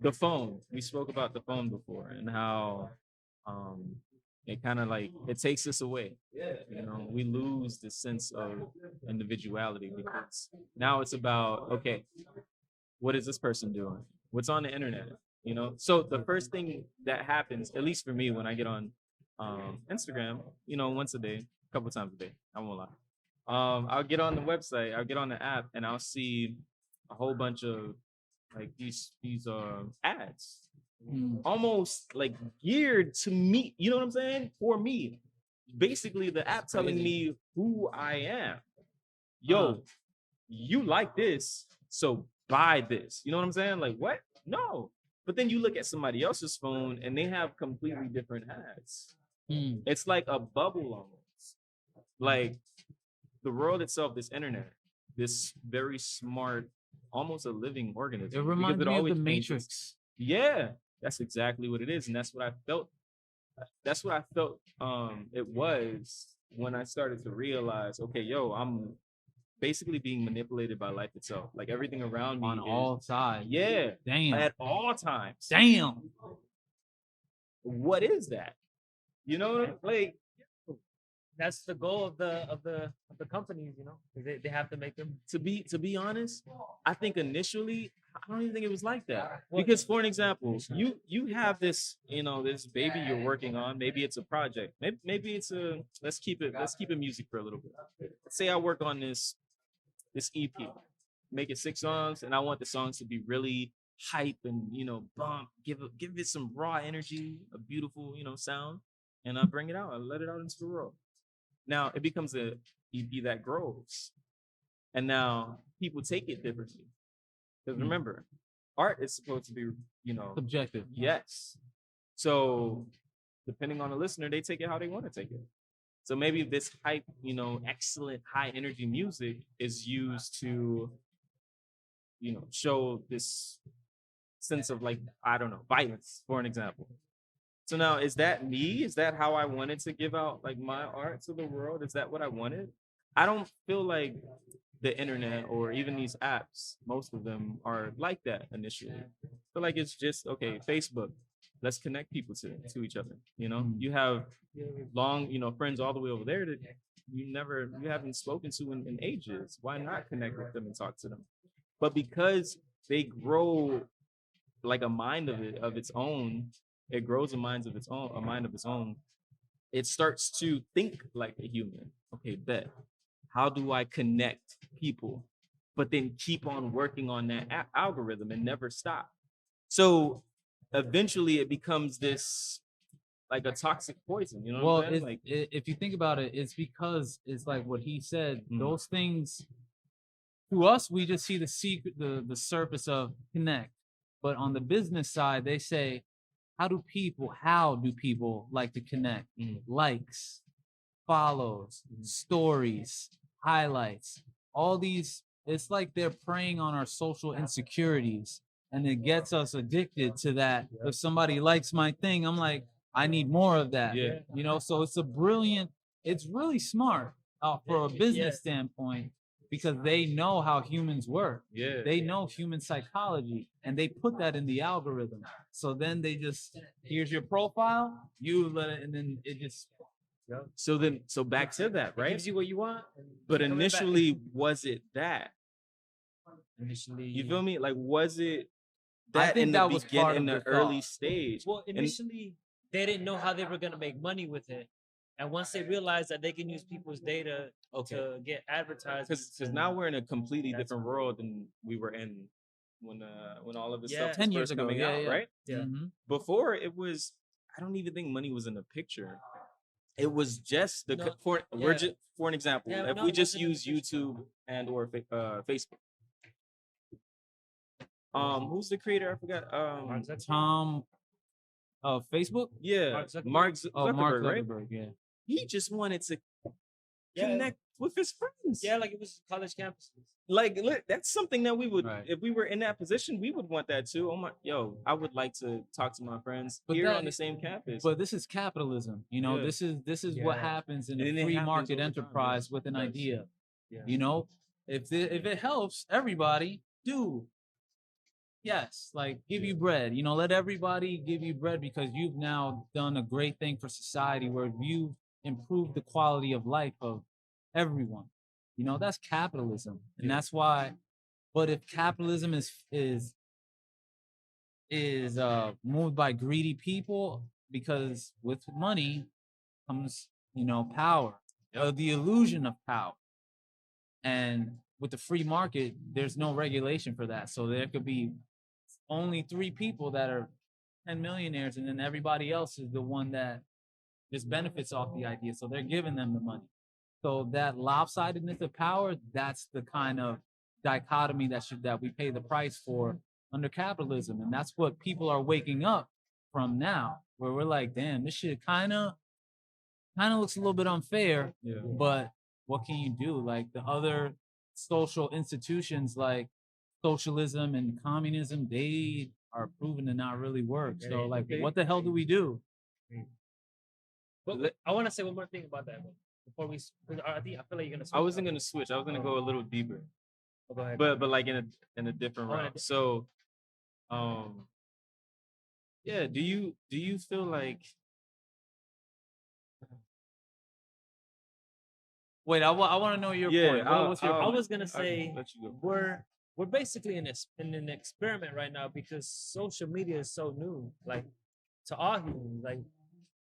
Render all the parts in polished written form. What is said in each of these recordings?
the phone. We spoke about the phone before and how it kind of like it takes us away. You know, we lose the sense of individuality because now it's about, okay, what is this person doing? What's on the internet? You know, so the first thing that happens, at least for me, when I get on Instagram, you know, once a day, a couple times a day, I won't lie. I'll get on the website, I'll get on the app, and I'll see a whole bunch of like these ads, almost like geared to me. You know what I'm saying? For me, basically the app telling me who I am. Yo, you like this, so buy this. You know what I'm saying? Like what? No. But then you look at somebody else's phone and they have completely different ads. It's like a bubble almost. Like the world itself, this internet, this very smart, almost a living organism. It reminds me of the Matrix. Yeah, that's exactly what it is. And that's what I felt. That's what I felt it was when I started to realize, okay, yo, I'm basically being manipulated by life itself. Like everything around me on all sides. Yeah. Damn. At all times. Damn. What is that? You know, like that's the goal of the companies, you know. They have to make them to be honest, I think initially I don't even think it was like that. Because for an example, you have this, you know, this baby you're working on. Maybe it's a project. Maybe it's a let's keep it music for a little bit. Let's say I work on this EP, make it 6 songs, and I want the songs to be really hype and, you know, bump, give it some raw energy, a beautiful, you know, sound, and I bring it out, I let it out into the world. Now it becomes a EP that grows, and now people take it differently. Because remember, art is supposed to be, you know, subjective. Yes. So depending on the listener, they take it how they want to take it. So maybe this hype, you know, excellent high energy music is used to, you know, show this sense of like, I don't know, violence, for an example. So now, is that me? Is that how I wanted to give out like my art to the world? Is that what I wanted? I don't feel like the internet or even these apps, most of them are like that initially. I feel like it's just, okay, Facebook, let's connect people to each other. You know, you have long, you know, friends all the way over there that you haven't spoken to in ages. Why not connect with them and talk to them? But because they grow like a mind of its own, it grows a mind of its own. It starts to think like a human. Okay, bet. How do I connect people, but then keep on working on that algorithm and never stop? So eventually it becomes this like a toxic poison, you know what I'm saying? Like, if you think about it, it's because it's like what he said, those things to us, we just see the secret, the surface of connect. But on the business side, they say, how do people like to connect? Likes, follows, stories, highlights, all these, it's like they're preying on our social insecurities, and it gets us addicted to that. If somebody likes my thing, I'm like, I need more of that. Yeah. You know, so it's really smart for a business standpoint, because they know how humans work. Yeah. They know human psychology, and they put that in the algorithm. So then they just, here's your profile, you let it, and then it just. So back to that, right? It gives you what you want. But initially, was it that? Initially, you feel me? Like, was it that I think in the that was part beginning, of in the the early thought. stage? Well, initially, they didn't know how they were going to make money with it. And once they realized that they can use people's data to get advertised, because now we're in a completely different world than we were in when all of this stuff was 10 years first ago, coming out, right? Yeah. Before it was, I don't even think money was in the picture. It was just for an example, if we just use YouTube and or Facebook. Who's the creator? I forgot. Tom of Facebook? Yeah, Mark Zuckerberg, right? Yeah. He just wanted to connect with his friends. Yeah, like it was college campuses. Like, that's something that we would, if we were in that position, we would want that too. I would like to talk to my friends here on the same campus. But this is capitalism, you know. This is what happens in a free market enterprise with an idea. You know, if it helps everybody, dude, Yes, like give you bread. Let everybody give you bread because you've now done a great thing for society where you improved the quality of life of everyone. That's capitalism. And that's why, but if capitalism is moved by greedy people, because with money comes, power, the illusion of power. And with the free market, there's no regulation for that. So there could be only 3 people that are 10 millionaires, and then everybody else is the one that just benefits off the idea. So they're giving them the money. So that lopsidedness of power, that's the kind of dichotomy that we pay the price for under capitalism. And that's what people are waking up from now, where we're like, damn, this shit kind of looks a little bit unfair. Yeah. But what can you do? Like the other social institutions like socialism and communism, they are proven to not really work. So like, what the hell do we do? But I want to say one more thing about that before we. I feel like you're gonna. I wasn't gonna switch. I was gonna go a little deeper, Oh, go ahead. but like in a different route. So, yeah. Do you feel like? Wait, I want to know your point. What's your I point? was gonna say let you go. we're basically in an experiment right now because social media is so new. Like to all humans, like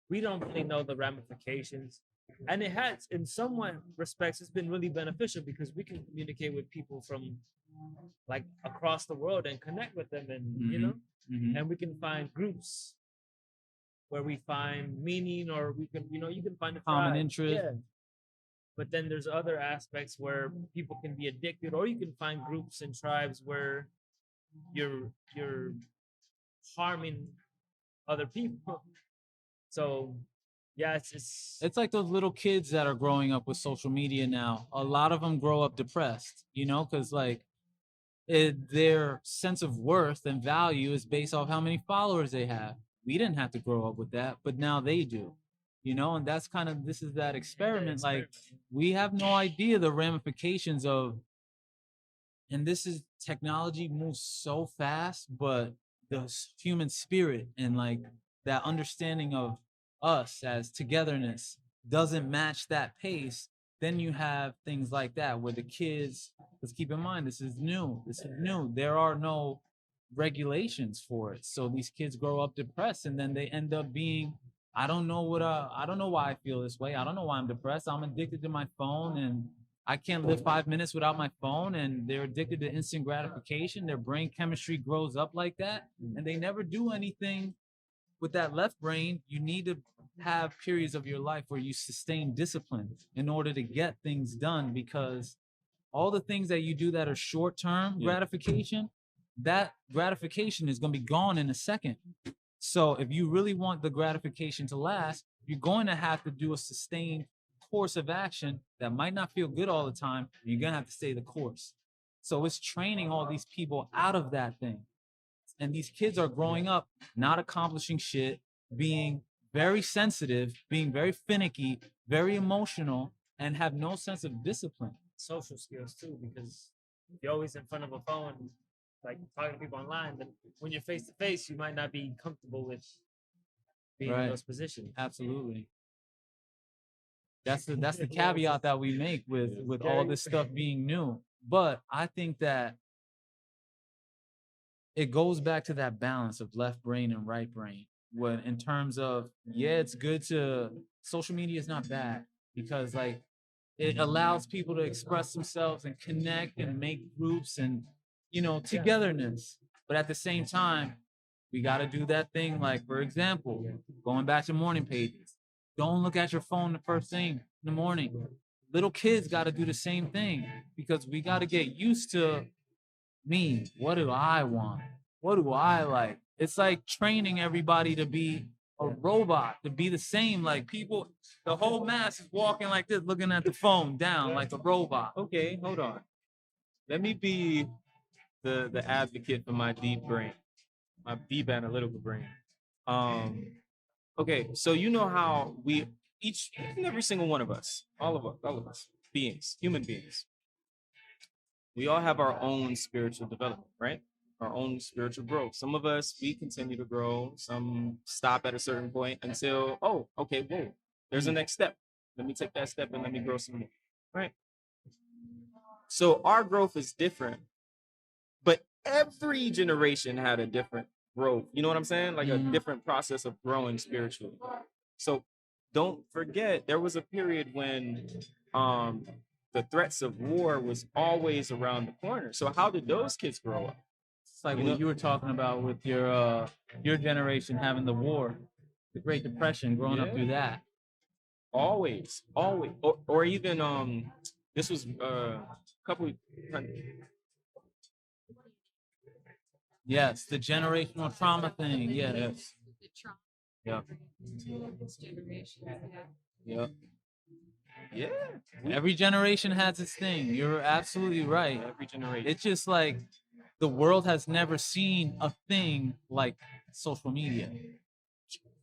we don't really know the ramifications, and it has, in somewhat respects, it's been really beneficial because we can communicate with people from like across the world and connect with them, and and we can find groups where we find meaning, or we can, you can find a Common tribe. interest. Yeah. But then there's other aspects where people can be addicted, or you can find groups and tribes where you're harming other people. So yeah, It's like those little kids that are growing up with social media now. A lot of them grow up depressed, because like their sense of worth and value is based off how many followers they have. We didn't have to grow up with that, but now they do. And that's this is that experiment. Like we have no idea the ramifications of, and this is technology moves so fast, but the human spirit and like that understanding of us as togetherness doesn't match that pace. Then you have things like that where the kids, let's keep in mind, this is new. There are no regulations for it. So these kids grow up depressed, and then they end up being, I don't know why I feel this way. I don't know why I'm depressed. I'm addicted to my phone, and I can't live 5 minutes without my phone. And they're addicted to instant gratification. Their brain chemistry grows up like that, and they never do anything with that left brain. You need to have periods of your life where you sustain discipline in order to get things done, because all the things that you do that are short-term gratification, that gratification is going to be gone in a second. So if you really want the gratification to last, you're going to have to do a sustained course of action that might not feel good all the time. You're going to have to stay the course. So it's training all these people out of that thing. And these kids are growing up not accomplishing shit, being very sensitive, being very finicky, very emotional, and have no sense of discipline. Social skills too, because if you're always in front of a phone, like talking to people online, then when you're face to face, you might not be comfortable with being in those positions. Absolutely. That's the caveat that we make with all this stuff being new. But I think that it goes back to that balance of left brain and right brain. When in terms of, it's good social media is not bad, because like it allows people to express themselves and connect and make groups and togetherness. But at the same time, we got to do that thing. Like, for example, going back to morning pages, don't look at your phone the first thing in the morning. Little kids got to do the same thing, because we got to get used to me. What do I want? What do I like? It's like training everybody to be a robot, to be the same. Like people, the whole mass is walking like this, looking at the phone down like a robot. Okay, hold on. Let me be the advocate for my deep brain, my deep analytical brain. Okay, so you know how we each and every single one of us, all of us, beings, human beings, we all have our own spiritual development, right? our own spiritual growth. Some of us, we continue to grow. Some stop at a certain point until, oh, okay, whoa, there's a next step. Let me take that step and let me grow some more. Right. So our growth is different, but every generation had a different growth. You know what I'm saying? Like a different process of growing spiritually. So don't forget, there was a period when the threats of war was always around the corner. So how did those kids grow up? It's like what you were talking about with your generation having the war, the Great Depression, growing up through that. Always, or even this was a couple. Yes, the generational trauma thing. Yeah. Yes. Yeah. Yeah. Yeah. Every generation has its thing. You're absolutely right. Every generation. It's just like the world has never seen a thing like social media.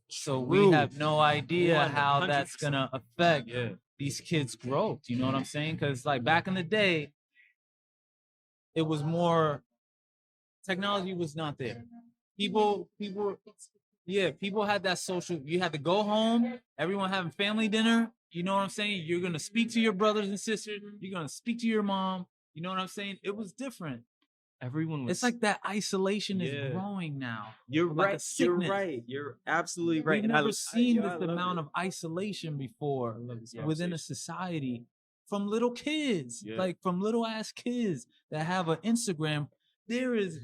So we have no idea how that's gonna affect these kids' growth. You know what I'm saying? Because like back in the day, it was more technology was not there. People had that social. You had to go home. Everyone having family dinner. You know what I'm saying? You're gonna speak to your brothers and sisters. You're gonna speak to your mom. You know what I'm saying? It was different. Everyone was. It's like that isolation is growing now. You're like right. You're right. You're absolutely right. We've never seen this amount of isolation before within a society from little kids, like from little ass kids that have an Instagram. There is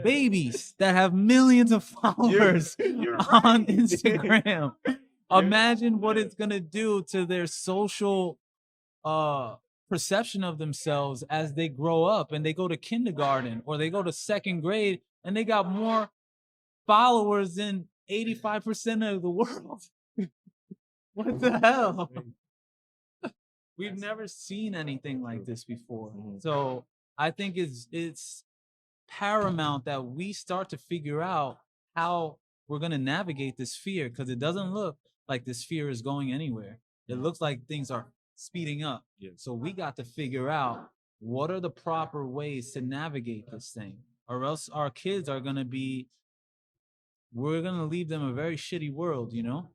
babies that have millions of followers on Instagram. Imagine what it's gonna do to their social perception of themselves as they grow up and they go to kindergarten or they go to second grade and they got more followers than 85% of the world. What the hell? We've never seen anything like this before. So I think it's paramount that we start to figure out how we're going to navigate this fear, because it doesn't look like this fear is going anywhere. It looks like things are speeding up. So we got to figure out what are the proper ways to navigate this thing, or else our kids are going to be, we're going to leave them a very shitty world, you know?